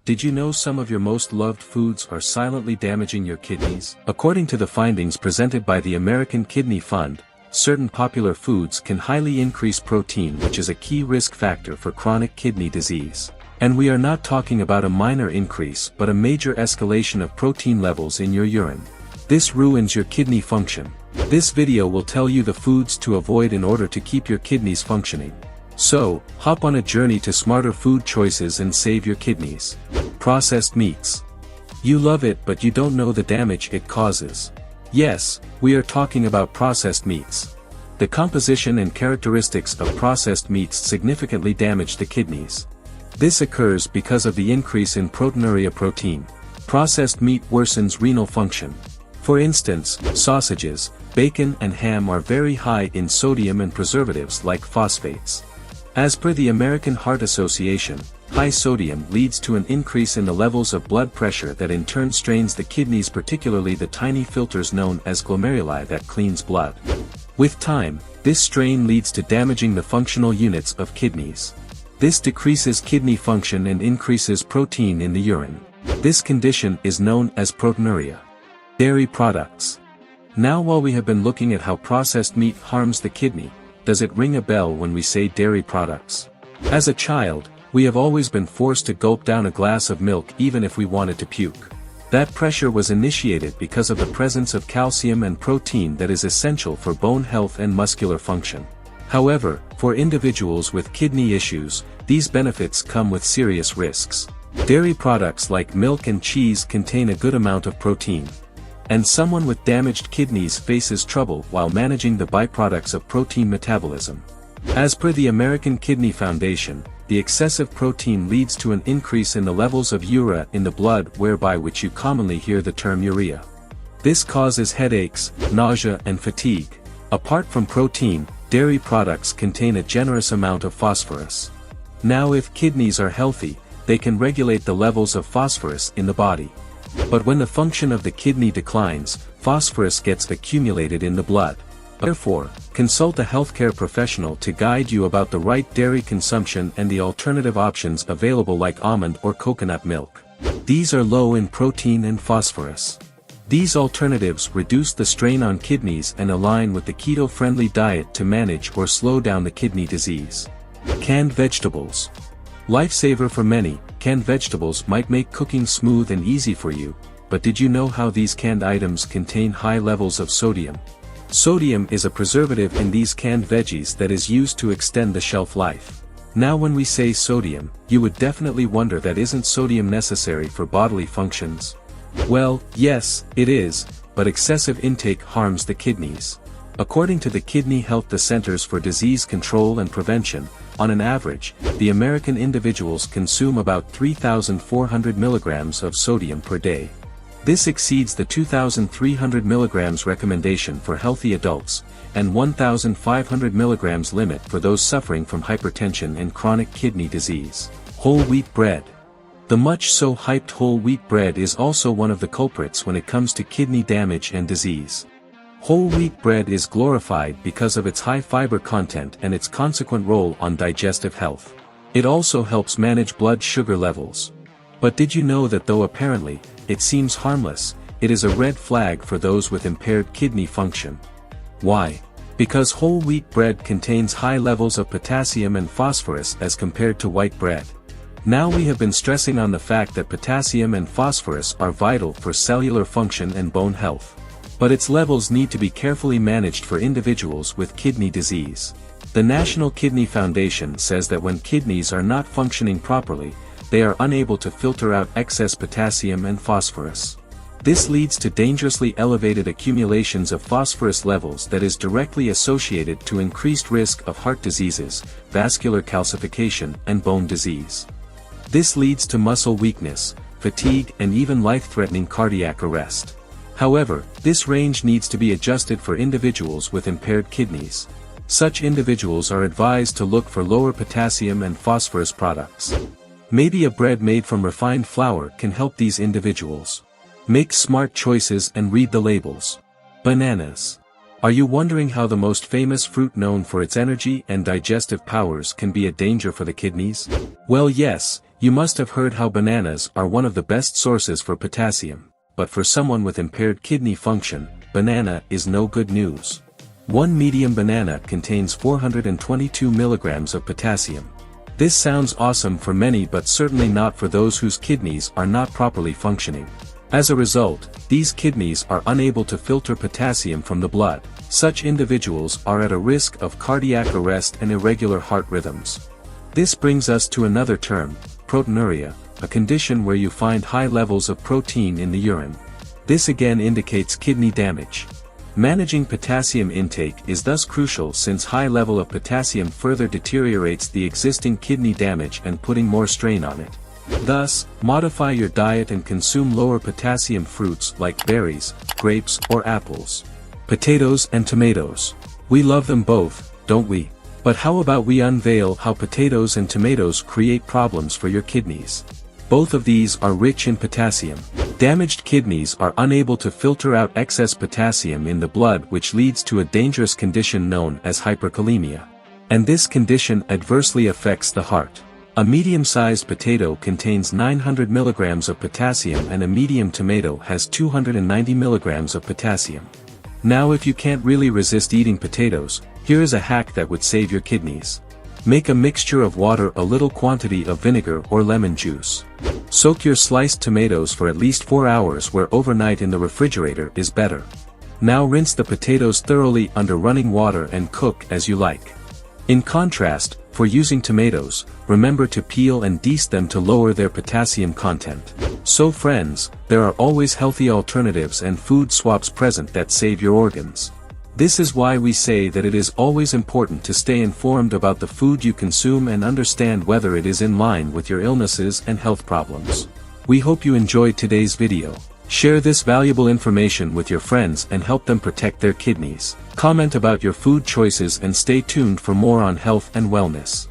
Did you know some of your most loved foods are silently damaging your kidneys? According to the findings presented by the American Kidney Fund, certain popular foods can highly increase protein, which is a key risk factor for chronic kidney disease. And we are not talking about a minor increase but a major escalation of protein levels in your urine. This ruins your kidney function. This video will tell you the foods to avoid in order to keep your kidneys functioning. So, hop on a journey to smarter food choices and save your kidneys. Processed meats. You love it but you don't know the damage it causes. Yes, we are talking about processed meats. The composition and characteristics of processed meats significantly damage the kidneys. This occurs because of the increase in proteinuria protein. Processed meat worsens renal function. For instance, sausages, bacon and ham are very high in sodium and preservatives like phosphates. As per the American Heart Association, high sodium leads to an increase in the levels of blood pressure that in turn strains the kidneys, particularly the tiny filters known as glomeruli that cleans blood. With time, this strain leads to damaging the functional units of kidneys. This decreases kidney function and increases protein in the urine. This condition is known as proteinuria. Dairy products. Now, while we have been looking at how processed meat harms the kidney, does it ring a bell when we say dairy products? As a child, we have always been forced to gulp down a glass of milk even if we wanted to puke. That pressure was initiated because of the presence of calcium and protein that is essential for bone health and muscular function. However, for individuals with kidney issues, these benefits come with serious risks. Dairy products like milk and cheese contain a good amount of protein. And someone with damaged kidneys faces trouble while managing the byproducts of protein metabolism. As per the American Kidney Foundation, the excessive protein leads to an increase in the levels of urea in the blood, whereby which you commonly hear the term urea. This causes headaches, nausea and fatigue. Apart from protein, dairy products contain a generous amount of phosphorus. Now, if kidneys are healthy, they can regulate the levels of phosphorus in the body. But when the function of the kidney declines, phosphorus gets accumulated in the blood. Therefore, consult a healthcare professional to guide you about the right dairy consumption and the alternative options available like almond or coconut milk. These are low in protein and phosphorus. These alternatives reduce the strain on kidneys and align with the keto-friendly diet to manage or slow down the kidney disease. Canned vegetables. Lifesaver for many, canned vegetables might make cooking smooth and easy for you, but did you know how these canned items contain high levels of sodium? Sodium is a preservative in these canned veggies that is used to extend the shelf life. Now, when we say sodium, you would definitely wonder that isn't sodium necessary for bodily functions? Well, yes, it is, but excessive intake harms the kidneys. According to the Kidney Health, the Centers for Disease Control and Prevention, on an average, the American individuals consume about 3,400 milligrams of sodium per day. This exceeds the 2,300 milligrams recommendation for healthy adults, and 1,500 milligrams limit for those suffering from hypertension and chronic kidney disease. Whole wheat bread. The much so hyped whole wheat bread is also one of the culprits when it comes to kidney damage and disease. Whole wheat bread is glorified because of its high fiber content and its consequent role on digestive health. It also helps manage blood sugar levels. But did you know that though apparently, it seems harmless, it is a red flag for those with impaired kidney function? Why? Because whole wheat bread contains high levels of potassium and phosphorus as compared to white bread. Now, we have been stressing on the fact that potassium and phosphorus are vital for cellular function and bone health. But its levels need to be carefully managed for individuals with kidney disease. The National Kidney Foundation says that when kidneys are not functioning properly, they are unable to filter out excess potassium and phosphorus. This leads to dangerously elevated accumulations of phosphorus levels that is directly associated to increased risk of heart diseases, vascular calcification, and bone disease. This leads to muscle weakness, fatigue, and even life-threatening cardiac arrest. However, this range needs to be adjusted for individuals with impaired kidneys. Such individuals are advised to look for lower potassium and phosphorus products. Maybe a bread made from refined flour can help these individuals. Make smart choices and read the labels. Bananas. Are you wondering how the most famous fruit known for its energy and digestive powers can be a danger for the kidneys? Well, yes, You must have heard how bananas are one of the best sources for potassium, but for someone with impaired kidney function, banana is no good news. One medium banana contains 422 milligrams of potassium. This sounds awesome for many, but certainly not for those whose kidneys are not properly functioning. As a result, these kidneys are unable to filter potassium from the blood. Such individuals are at a risk of cardiac arrest and irregular heart rhythms. This brings us to another term, proteinuria, a condition where you find high levels of protein in the urine. This again indicates kidney damage. Managing potassium intake is thus crucial, since high level of potassium further deteriorates the existing kidney damage and putting more strain on it. Thus, modify your diet and consume lower potassium fruits like berries, grapes, or apples. Potatoes and tomatoes. We love them both, don't we? But how about we unveil how potatoes and tomatoes create problems for your kidneys? Both of these are rich in potassium. Damaged kidneys are unable to filter out excess potassium in the blood, which leads to a dangerous condition known as hyperkalemia. And this condition adversely affects the heart. A medium-sized potato contains 900 milligrams of potassium and a medium tomato has 290 milligrams of potassium. Now, if you can't really resist eating potatoes, here is a hack that would save your kidneys. Make a mixture of water, a little quantity of vinegar or lemon juice. Soak your sliced tomatoes for at least 4 hours, where overnight in the refrigerator is better. Now rinse the potatoes thoroughly under running water and cook as you like. In contrast, for using tomatoes, remember to peel and de-stem them to lower their potassium content. So friends, there are always healthy alternatives and food swaps present that save your organs. This is why we say that it is always important to stay informed about the food you consume and understand whether it is in line with your illnesses and health problems. We hope you enjoyed today's video. Share this valuable information with your friends and help them protect their kidneys. Comment about your food choices and stay tuned for more on health and wellness.